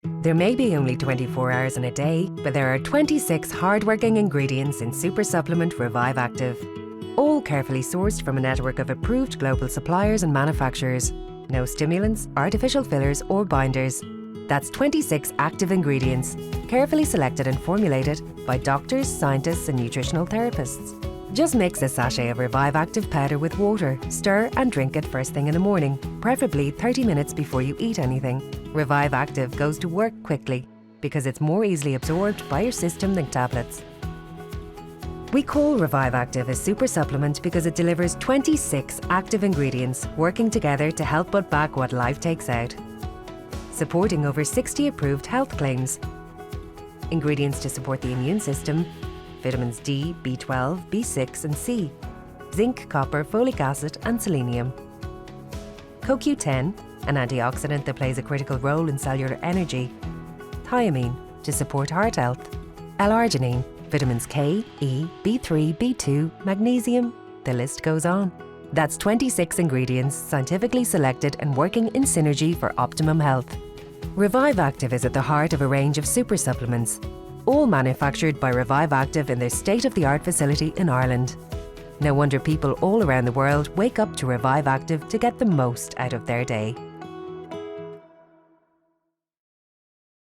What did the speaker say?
There may be only 24 hours in a day, but there are 26 hard-working ingredients in super supplement Revive Active. All carefully sourced from a network of approved global suppliers and manufacturers. No stimulants, artificial fillers or binders. That's 26 active ingredients, carefully selected and formulated by doctors, scientists and nutritional therapists. Just mix a sachet of Revive Active powder with water, stir and drink it first thing in the morning, preferably 30 minutes before you eat anything. Revive Active goes to work quickly because it's more easily absorbed by your system than tablets. We call Revive Active a super supplement because it delivers 26 active ingredients working together to help put back what life takes out. Supporting over 60 approved health claims. Ingredients to support the immune system, vitamins D, B12, B6 and C, zinc, copper, folic acid and selenium. CoQ10, an antioxidant that plays a critical role in cellular energy. Thiamine, to support heart health. L-arginine, vitamins K, E, B3, B2, magnesium, the list goes on. That's 26 ingredients scientifically selected and working in synergy for optimum health. Revive Active is at the heart of a range of super supplements, all manufactured by Revive Active in their state-of-the-art facility in Ireland. No wonder people all around the world wake up to Revive Active to get the most out of their day.